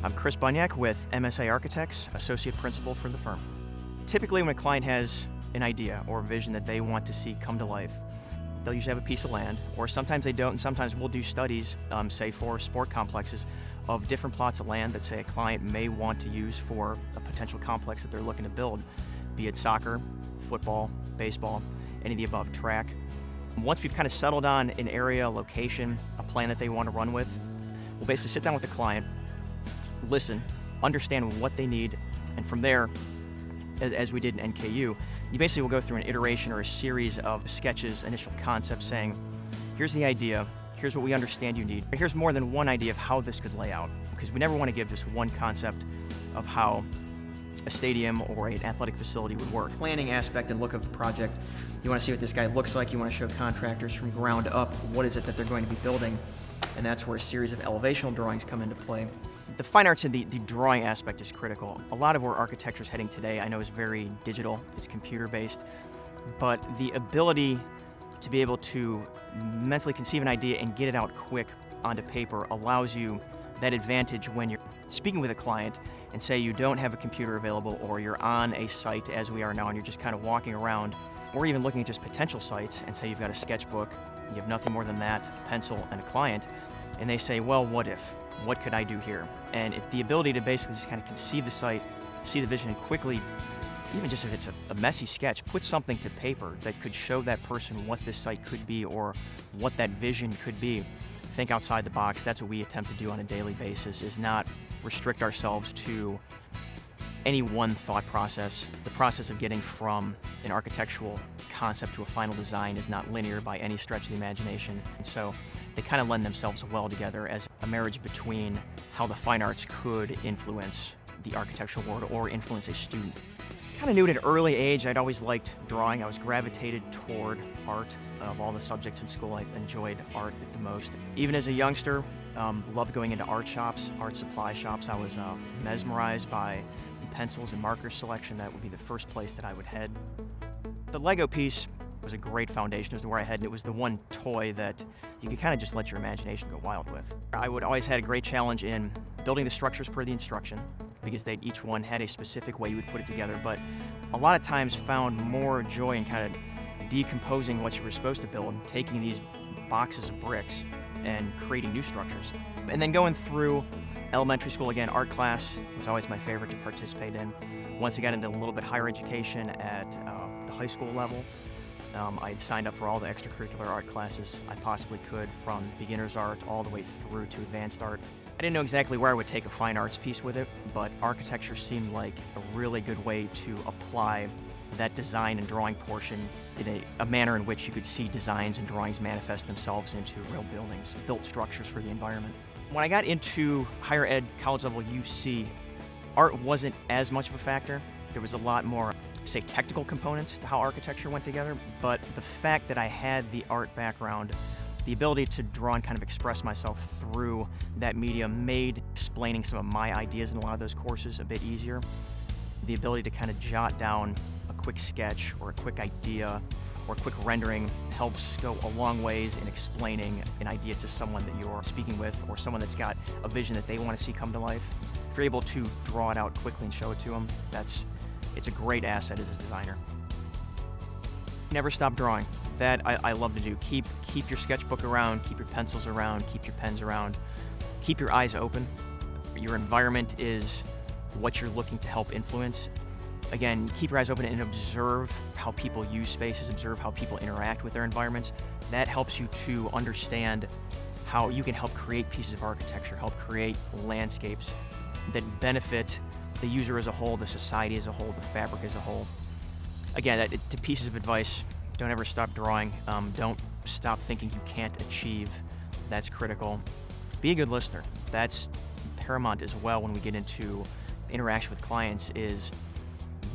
I'm Chris Bujnak with MSA Architects, Associate Principal for the firm. Typically when a client has an idea or a vision that they want to see come to life, they'll usually have a piece of land, or sometimes they don't, and sometimes we'll do studies, say for sport complexes, of different plots of land that say a client may want to use for a potential complex that they're looking to build, be it soccer, football, baseball, any of the above, track. Once we've kind of settled on an area, a location, a plan that they want to run with, we'll basically sit down with the client, listen, understand what they need, and from there, as we did in NKU, you basically will go through an iteration or a series of sketches, initial concepts saying, here's the idea, here's what we understand you need, here's more than one idea of how this could lay out, because we never want to give just one concept of how a stadium or an athletic facility would work. Planning aspect and look of the project, you want to see what this guy looks like, you want to show contractors from ground up what is it that they're going to be building, and that's where a series of elevational drawings come into play. The fine arts and the drawing aspect is critical. A lot of where architecture is heading today I know is very digital, it's computer-based, but the ability to be able to mentally conceive an idea and get it out quick onto paper allows you that advantage when you're speaking with a client and say you don't have a computer available, or you're on a site as we are now and you're just kind of walking around, or even looking at just potential sites and say you've got a sketchbook, you have nothing more than that, a pencil and a client, and they say, well, what if? What could I do here? And the ability to basically just kind of conceive the site, see the vision, and quickly, even just if it's a messy sketch, put something to paper that could show that person what this site could be or what that vision could be. Think outside the box. That's what we attempt to do on a daily basis, is not restrict ourselves to any one thought process. The process of getting from an architectural concept to a final design is not linear by any stretch of the imagination. And so they kind of lend themselves well together as a marriage between how the fine arts could influence the architectural world or influence a student. Kind of knew at an early age I'd always liked drawing. I was gravitated toward art. Of all the subjects in school, I enjoyed art the most. Even as a youngster, loved going into art shops, art supply shops. I was mesmerized by the pencils and marker selection. That would be the first place that I would head. The Lego piece was a great foundation. It was where I headed. It was the one toy that you could kind of just let your imagination go wild with. I would always had a great challenge in building the structures per the instruction, because each one had a specific way you would put it together, but a lot of times found more joy in kind of decomposing what you were supposed to build, taking these boxes of bricks and creating new structures. And then going through elementary school, again, art class was always my favorite to participate in. Once I got into a little bit higher education at the high school level, I had signed up for all the extracurricular art classes I possibly could, from beginner's art all the way through to advanced art. I didn't know exactly where I would take a fine arts piece with it, but architecture seemed like a really good way to apply that design and drawing portion in a manner in which you could see designs and drawings manifest themselves into real buildings, built structures for the environment. When I got into higher ed, college level UC, art wasn't as much of a factor. There was a lot more, say, technical components to how architecture went together, but the fact that I had the art background, the ability to draw and kind of express myself through that medium made explaining some of my ideas in a lot of those courses a bit easier. The ability to kind of jot down a quick sketch or a quick idea or a quick rendering helps go a long ways in explaining an idea to someone that you're speaking with, or someone that's got a vision that they want to see come to life. If you're able to draw it out quickly and show it to them, it's a great asset as a designer. Never stop drawing. That I love to do. Keep your sketchbook around, keep your pencils around, keep your pens around. Keep your eyes open. Your environment is what you're looking to help influence. Again, keep your eyes open and observe how people use spaces, observe how people interact with their environments. That helps you to understand how you can help create pieces of architecture, help create landscapes that benefit the user as a whole, the society as a whole, the fabric as a whole. Again, to pieces of advice: don't ever stop drawing. Don't stop thinking you can't achieve. That's critical. Be a good listener. That's paramount as well when we get into interaction with clients, is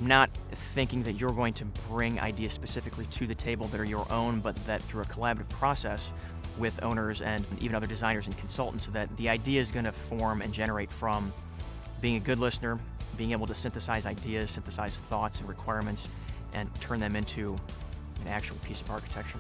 not thinking that you're going to bring ideas specifically to the table that are your own, but that through a collaborative process with owners and even other designers and consultants, that the idea is going to form and generate from being a good listener, being able to synthesize ideas, synthesize thoughts and requirements, and turn them into an actual piece of architecture.